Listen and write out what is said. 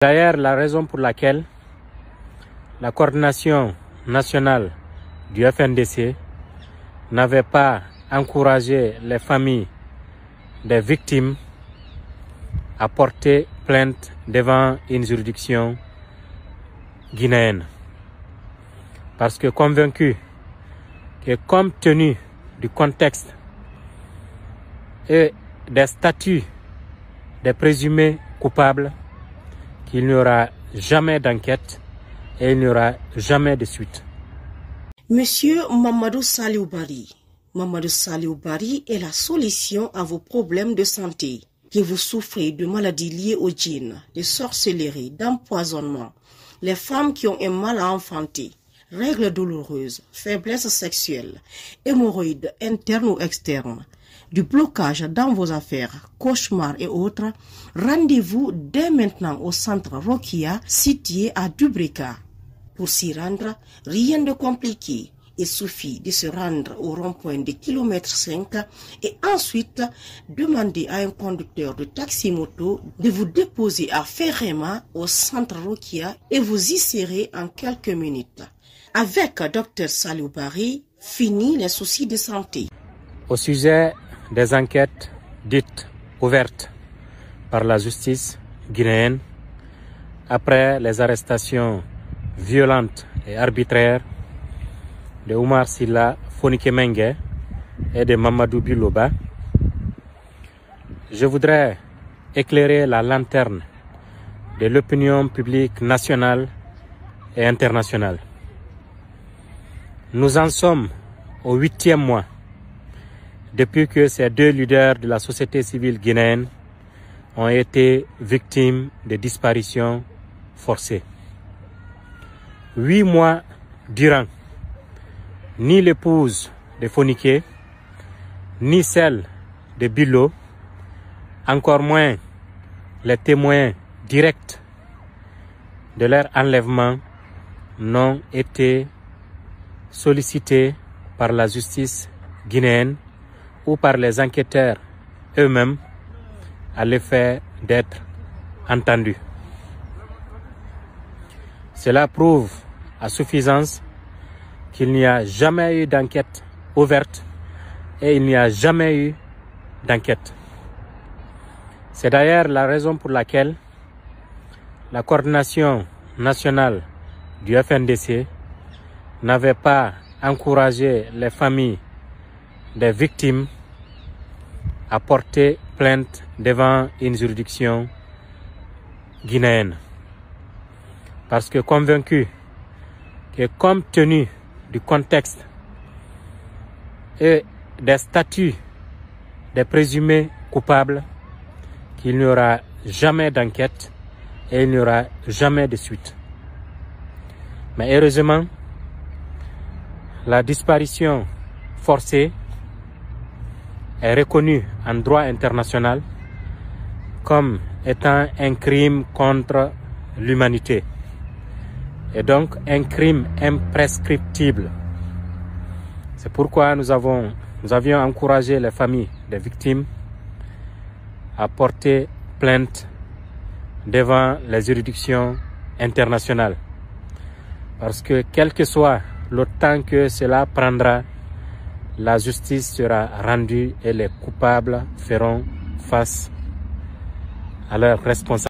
D'ailleurs, la raison pour laquelle la coordination nationale du FNDC n'avait pas encouragé les familles des victimes à porter plainte devant une juridiction guinéenne. Parce que convaincu que compte tenu du contexte et des statuts des présumés coupables, qu'il n'y aura jamais d'enquête et il n'y aura jamais de suite. Monsieur Mamadou Saliou Barry. Mamadou Saliou Barry est la solution à vos problèmes de santé. Que vous souffrez de maladies liées aux djinns, de sorcellerie, d'empoisonnement, les femmes qui ont un mal à enfanter, règles douloureuses, faiblesse sexuelle, hémorroïdes internes ou externes, du blocage dans vos affaires, cauchemars et autres, rendez-vous dès maintenant au centre Rokia situé à Dubrika. Pour s'y rendre, rien de compliqué. Il suffit de se rendre au rond-point de kilomètre 5 et ensuite demander à un conducteur de taxi-moto de vous déposer à Ferrema au centre Rokia et vous y serez en quelques minutes. Avec Dr Saliou Barry, fini les soucis de santé. Au sujet des enquêtes dites ouvertes par la justice guinéenne après les arrestations violentes et arbitraires de Oumar Silla Fonike Mengue et de Mamadou Biloba, je voudrais éclairer la lanterne de l'opinion publique nationale et internationale. Nous en sommes au 8e mois depuis que ces deux leaders de la société civile guinéenne ont été victimes de disparitions forcées. 8 mois durant, ni l'épouse de Fonike, ni celle de Bilo, encore moins les témoins directs de leur enlèvement n'ont été sollicités par la justice guinéenne ou par les enquêteurs eux-mêmes à l'effet d'être entendus. Cela prouve à suffisance qu'il n'y a jamais eu d'enquête ouverte et il n'y a jamais eu d'enquête. C'est d'ailleurs la raison pour laquelle la coordination nationale du FNDC n'avait pas encouragé les familles des victimes à porter plainte devant une juridiction guinéenne. Parce que convaincu que compte tenu du contexte et des statuts des présumés coupables, qu'il n'y aura jamais d'enquête et il n'y aura jamais de suite. Mais heureusement, la disparition forcée est reconnue en droit international comme étant un crime contre l'humanité et donc un crime imprescriptible. C'est pourquoi nous avions encouragé les familles des victimes à porter plainte devant les juridictions internationales. Parce que quel que soit le temps que cela prendra, la justice sera rendue et les coupables feront face à leurs responsabilités.